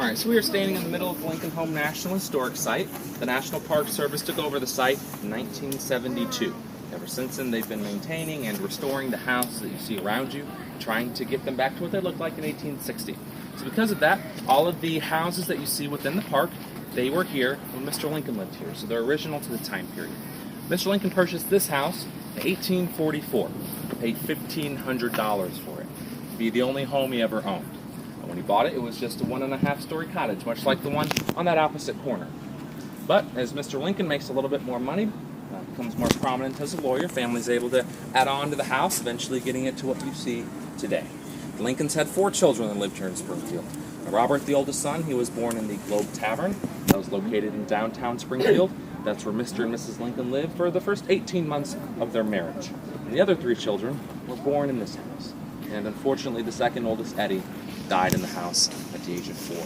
Alright, so we are standing in the middle of the Lincoln Home National Historic Site. The National Park Service took over the site in 1972. Ever since then, they've been maintaining and restoring the houses that you see around you, trying to get them back to what they looked like in 1860. So because of that, all of the houses that you see within the park, they were here when Mr. Lincoln lived here, so they're original to the time period. Mr. Lincoln purchased this house in 1844, paid $1,500 for it, to be the only home he ever owned. And when he bought it, it was just a 1.5-story cottage, much like the one on that opposite corner. But as Mr. Lincoln makes a little bit more money, becomes more prominent as a lawyer, family's able to add on to the house, eventually getting it to what you see today. The Lincolns had 4 children that lived here in Springfield. Robert, the oldest son, he was born in the Globe Tavern. That was located in downtown Springfield. That's where Mr. and Mrs. Lincoln lived for the first 18 months of their marriage. And the other 3 children were born in this house. And unfortunately, the second oldest, Eddie, died in the house at the age of 4.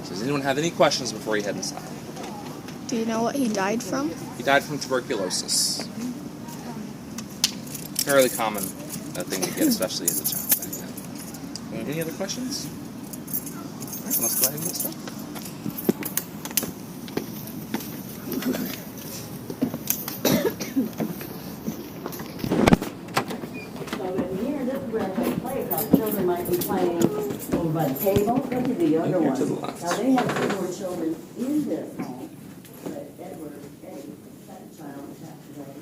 So does anyone have any questions before you head inside? Do you know what he died from? He died from tuberculosis. Fairly common thing to get, especially as a child back then. Any other questions? All right, let's go ahead and get started. Children might be playing over by the table. Look at the other one. Now they have 2 more children in this home, but Edward, Eddie, second child, passed away.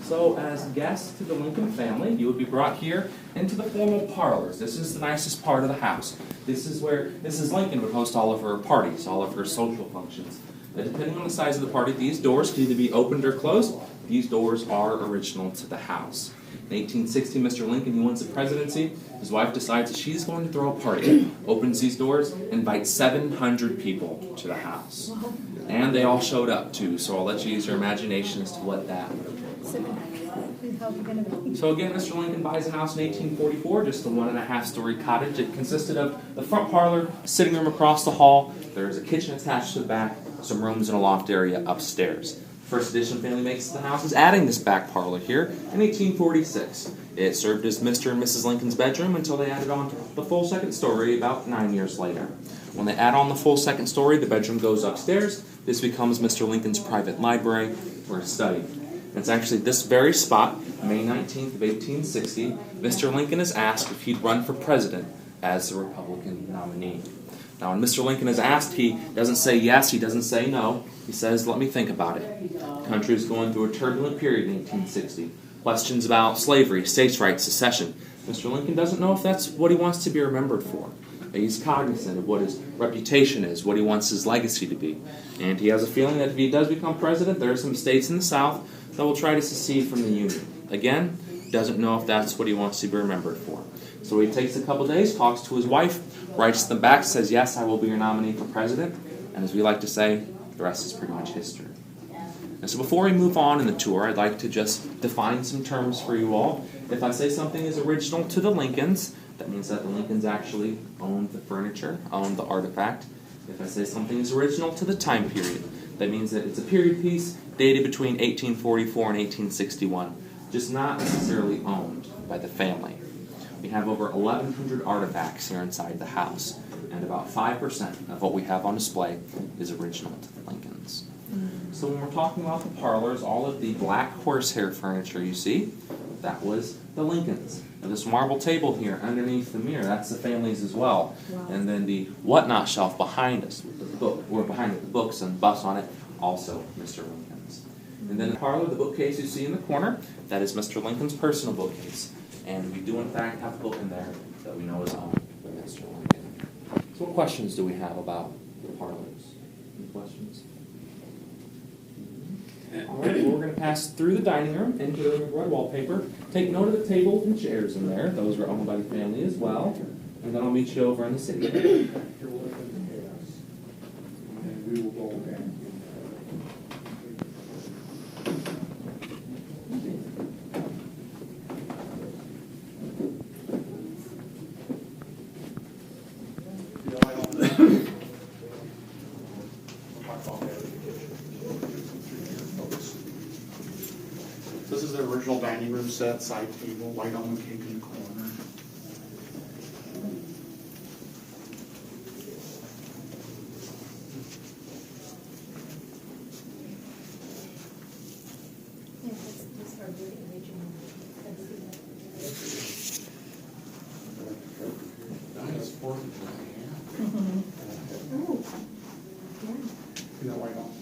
So as guests to the Lincoln family, you would be brought here into the formal parlors. This is the nicest part of the house. This is where Mrs. Lincoln would host all of her parties, all of her social functions. But depending on the size of the party, these doors can either be opened or closed. These doors are original to the house. In 1860, Mr. Lincoln, he wins the presidency. His wife decides that she's going to throw a party. Opens these doors, invites 700 people to the house. And they all showed up too, so I'll let you use your imagination as to what that would have been. So again, Mr. Lincoln buys a house in 1844, just a 1.5-story cottage. It consisted of the front parlor, sitting room across the hall. There's a kitchen attached to the back, some rooms and a loft area upstairs. First edition family makes the house is adding this back parlor here in 1846. It served as Mr. and Mrs. Lincoln's bedroom until they added on the full second story about 9 years later. When they add on the full second story, the bedroom goes upstairs. This becomes Mr. Lincoln's private library or study. It's actually this very spot, May 19th of 1860, Mr. Lincoln is asked if he'd run for president as the Republican nominee. Now, when Mr. Lincoln is asked, he doesn't say yes, he doesn't say no. He says, let me think about it. The country is going through a turbulent period in 1860. Questions about slavery, states' rights, secession. Mr. Lincoln doesn't know if that's what he wants to be remembered for. He's cognizant of what his reputation is, what he wants his legacy to be. And he has a feeling that if he does become president, there are some states in the South that will try to secede from the Union. Again, doesn't know if that's what he wants to be remembered for. So he takes a couple days, talks to his wife, writes them back, says, yes, I will be your nominee for president. And as we like to say, the rest is pretty much history. And so before we move on in the tour, I'd like to just define some terms for you all. If I say something is original to the Lincolns, that means that the Lincolns actually owned the furniture, owned the artifact. If I say something is original to the time period, that means that it's a period piece dated between 1844 and 1861, just not necessarily owned by the family. We have over 1,100 artifacts here inside the house, and about 5% of what we have on display is original to the Lincolns. So when we're talking about the parlors, all of the black horsehair furniture you see, that was the Lincolns. Now this marble table here underneath the mirror, that's the family's as well. Wow. And then the whatnot shelf behind us, with the book, or behind it, the books and busts on it, also Mr. Lincoln's. And then the parlor, the bookcase you see in the corner, that is Mr. Lincoln's personal bookcase. and we do in fact have a book in there that we know is owned by Mr. Lincoln. So what questions do we have about the parlors? Any questions? All right, well, we're going to pass through the dining room into the room of red wallpaper. Take note of the table and chairs in there. Those are owned by the family as well. And then I'll meet you over in the city. And we will go back. This is the original dining room set, side table, white almond cake in the corner. Nice fork and knife. See that white almond?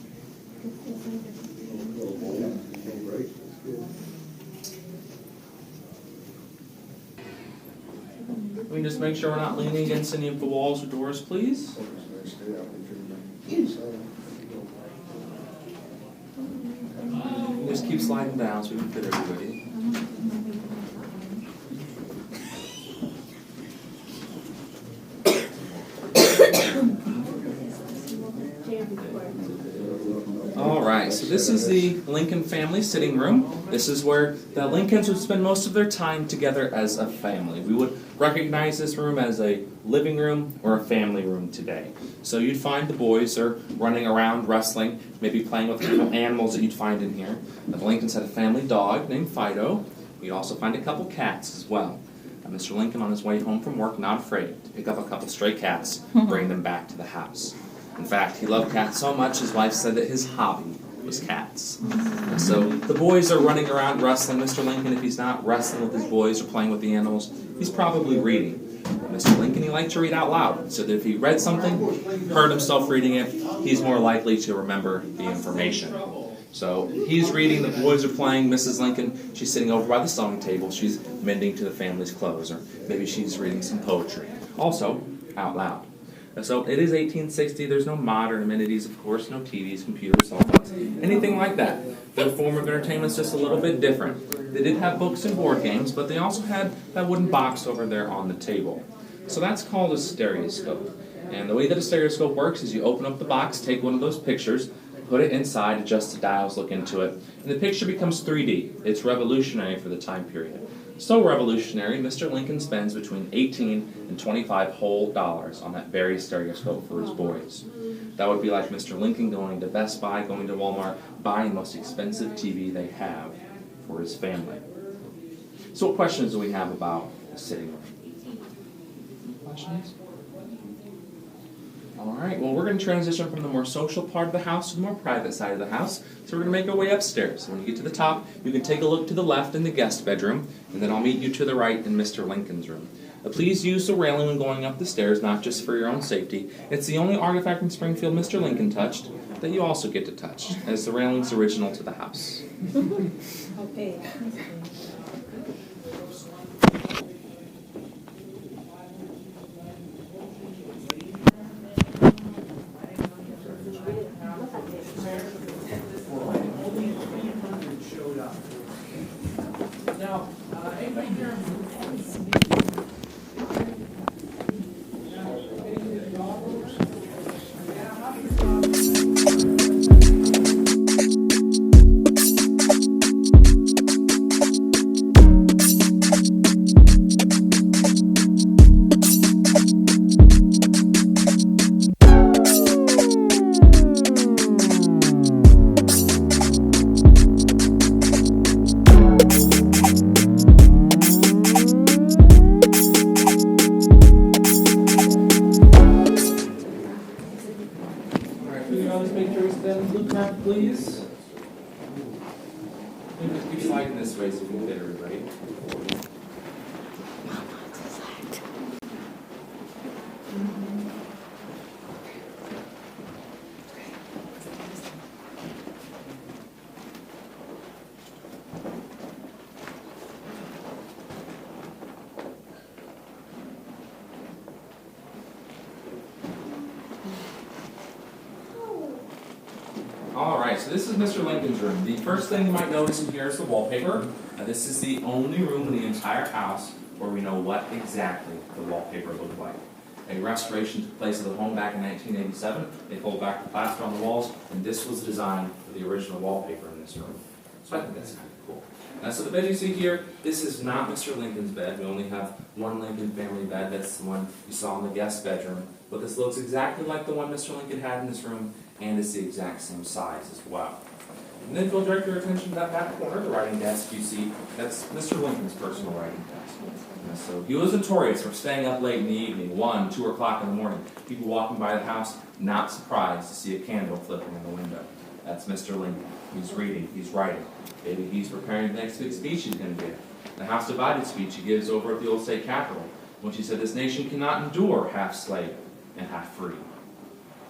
We can just make sure we're not leaning against any of the walls or doors, please. Just keep sliding down so we can fit everybody. All right, so this is the Lincoln family sitting room. This is where the Lincolns would spend most of their time together as a family. We would recognize this room as a living room or a family room today. So you'd find the boys are running around, wrestling, maybe playing with little animals that you'd find in here. The Lincolns had a family dog named Fido. You'd also find a couple cats as well. Mr. Lincoln, on his way home from work, not afraid to pick up a couple stray cats, bring them back to the house. In fact, he loved cats so much, his wife said that his hobby was cats. So the boys are running around wrestling. Mr. Lincoln, if he's not wrestling with his boys or playing with the animals, he's probably reading. Mr. Lincoln, he liked to read out loud, so that if he read something, heard himself reading it, he's more likely to remember the information. So he's reading, the boys are playing, Mrs. Lincoln, she's sitting over by the sewing table, she's mending to the family's clothes, or maybe she's reading some poetry. Also, out loud. So it is 1860, there's no modern amenities, of course, no TVs, computers, cell phones, anything like that. Their form of entertainment is just a little bit different. They did have books and board games, but they also had that wooden box over there on the table. So that's called a stereoscope. And the way that a stereoscope works is you open up the box, take one of those pictures, put it inside, adjust the dials, look into it, and the picture becomes 3D. It's revolutionary for the time period. So revolutionary, Mr. Lincoln spends between $18 and $25 whole dollars on that very stereoscope for his boys. That would be like Mr. Lincoln going to Best Buy, going to Walmart, buying the most expensive TV they have for his family. So what questions do we have about the sitting room? Any questions? All right, well, we're going to transition from the more social part of the house to the more private side of the house. So we're going to make our way upstairs. So when you get to the top, you can take a look to the left in the guest bedroom, and then I'll meet you to the right in Mr. Lincoln's room. Please use the railing when going up the stairs, not just for your own safety. It's the only artifact in Springfield Mr. Lincoln touched that you also get to touch, as the railing's original to the house. Okay. Now, anybody here? right, so this is Mr. Lincoln's room. The first thing you might notice in here is the wallpaper. This is the only room in the entire house where we know what exactly the wallpaper looked like. A restoration took place of the home back in 1987. They pulled back the plaster on the walls, and this was designed for the original wallpaper in this room. So I think that's kind of cool. So the bed you see here, this is not Mr. Lincoln's bed. We only have one Lincoln family bed. That's the one you saw in the guest bedroom. But this looks exactly like the one Mr. Lincoln had in this room, and it's the exact same size as well. And then if you'll direct your attention to that back corner, the writing desk you see, that's Mr. Lincoln's personal writing desk. So he was notorious for staying up late in the evening, 1, 2 o'clock in the morning. People walking by the house, not surprised to see a candle flickering in the window. That's Mr. Lincoln. He's reading, he's writing. Maybe he's preparing the next big speech he's going to give. The House Divided speech he gives over at the old state capitol, when she said this nation cannot endure half slave and half free.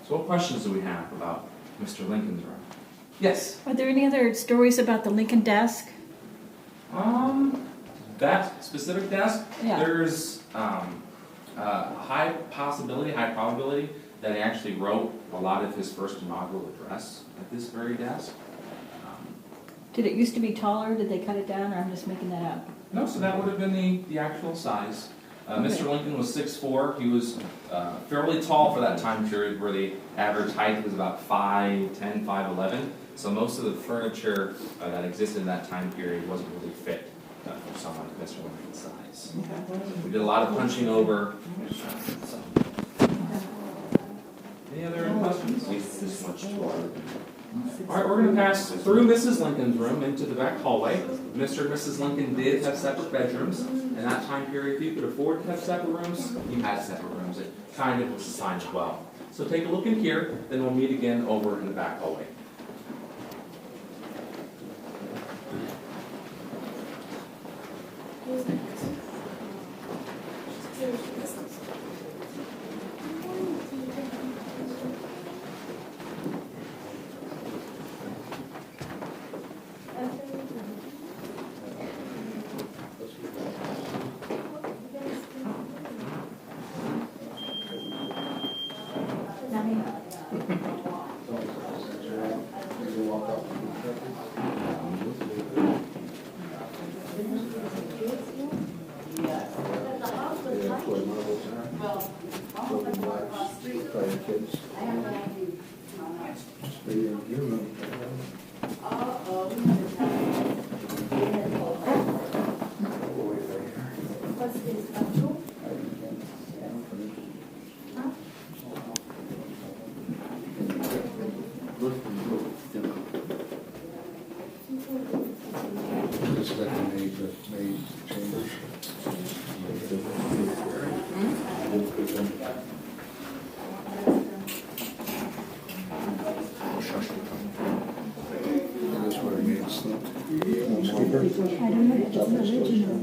So what questions do we have about Mr. Lincoln's room? Yes? Are there any other stories about the Lincoln desk? That specific desk, Yeah. there's high probability that he actually wrote a lot of his first inaugural address at this very desk. Did it used to be taller? Did they cut it down, or I'm just making that up? No, so that would have been the actual size. Mr. Lincoln was 6'4". He was fairly tall for that time period where the average height was about 5'10", 5'11". So most of the furniture that existed in that time period wasn't really fit for someone of Mr. Lincoln's size. We did a lot of punching over. Any other questions? All right, we're going to pass through Mrs. Lincoln's room into the back hallway. Mr. and Mrs. Lincoln did have separate bedrooms. In that time period, if you could afford to have separate rooms, you had separate rooms. It kind of was assigned as well. So take a look in here, then we'll meet again over in the back hallway.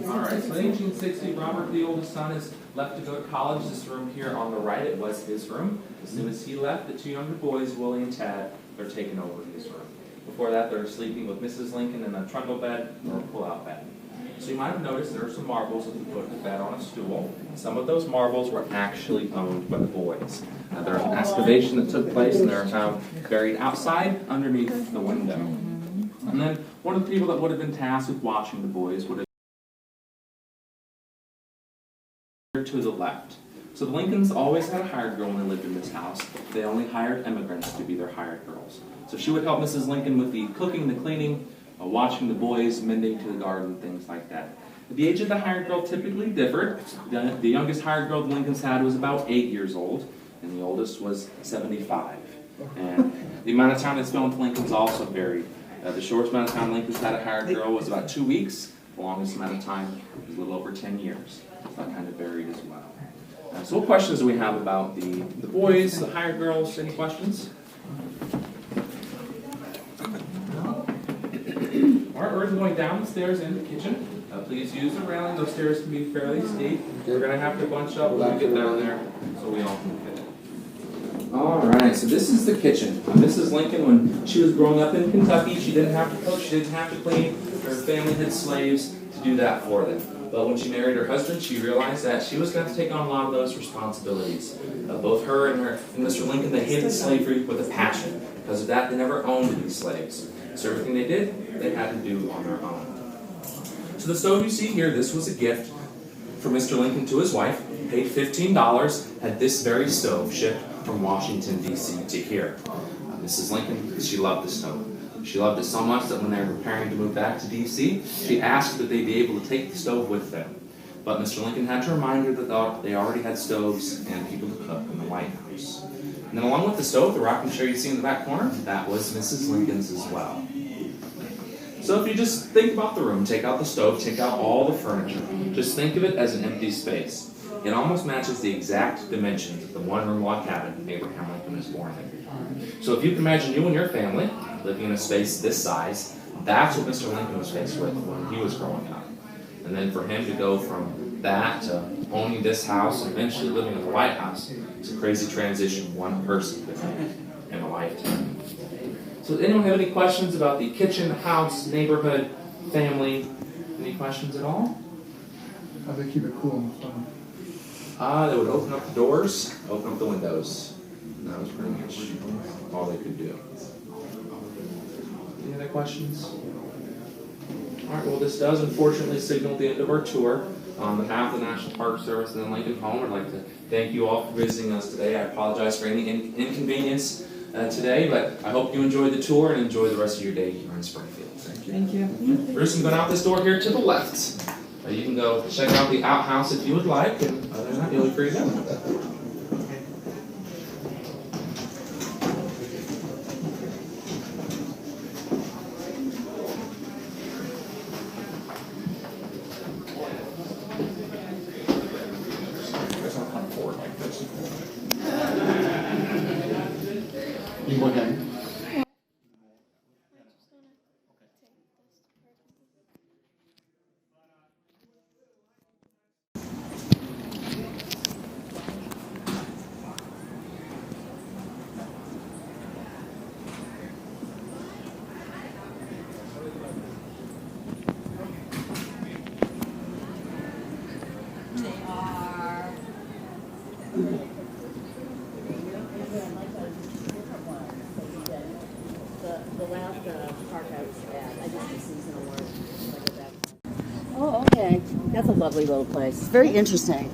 Alright, so in 1860, Robert, the oldest son, is left to go to college. This room here on the right, it was his room. As soon as he left, the two younger boys, Willie and Tad, are taken over his room. Before that, they were sleeping with Mrs. Lincoln in a trundle bed or a pull-out bed. So you might have noticed there are some marbles that we put the bed on a stool. Some of those marbles were actually owned by the boys. There was an excavation that took place, and they were found buried outside underneath the window. And then one of the people that would have been tasked with watching the boys would have been to the left. So the Lincolns always had a hired girl when they lived in this house. They only hired immigrants to be their hired girls. So she would help Mrs. Lincoln with the cooking, the cleaning, watching the boys, mending to the garden, things like that. The age of the hired girl typically differed. The youngest hired girl the Lincolns had was about 8 years old, and the oldest was 75. And the amount of time they spent with Lincolns also varied. The shortest amount of time Lincolns had a hired girl was about 2 weeks. The longest amount of time was a little over 10 years. So that kind of varied as well. So what questions do we have about the boys, the hired girls? Any questions? All right, we're going down the stairs in the kitchen. Please use the railing. Those stairs can be fairly steep. We're going to have to bunch up when we get down there so we all can fit. All right, so this is the kitchen. Mrs. Lincoln, when she was growing up in Kentucky, she didn't have to cook, she didn't have to clean. Her family had slaves to do that for them. But when she married her husband, she realized that she was going to have to take on a lot of those responsibilities. Both her and Mr. Lincoln, they hated slavery with a passion. Because of that, they never owned any slaves. So everything they did, they had to do on their own. So the stove you see here, this was a gift from Mr. Lincoln to his wife. He paid $15, had this very stove shipped from Washington, D.C. to here. Mrs. Lincoln, she loved the stove. She loved it so much that when they were preparing to move back to D.C., she asked that they be able to take the stove with them. But Mr. Lincoln had to remind her that they already had stoves and people to cook in the White House. And then along with the stove, the rocking chair you see in the back corner, that was Mrs. Lincoln's as well. So if you just think about the room, take out the stove, take out all the furniture, just think of it as an empty space. It almost matches the exact dimensions of the one-room log cabin Abraham Lincoln was born in. So if you can imagine you and your family living in a space this size, that's what Mr. Lincoln was faced with when he was growing up. And then for him to go from that to owning this house and eventually living in the White House, it's a crazy transition one person could make in a lifetime. So does anyone have any questions about the kitchen, house, neighborhood, family? Any questions at all? How do they keep it cool in the summer? They would open up the doors, open up the windows. And that was pretty much all they could do. Any other questions? All right, well, this does unfortunately signal the end of our tour. On behalf of the National Park Service and the Lincoln Home, I'd like to thank you all for visiting us today. I apologize for any inconvenience today, but I hope you enjoyed the tour and enjoy the rest of your day here in Springfield. Thank you. Thank you. Bruce, I'm going out this door here to the left. You can go check out the outhouse if you would like, and other than that, you'll be free to go. You go ahead. Oh, okay. That's a lovely little place. It's very interesting.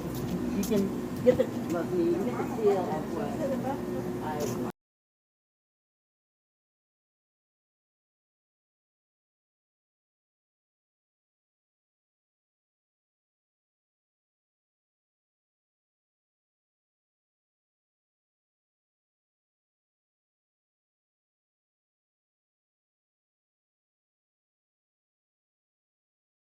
You can get the feel of what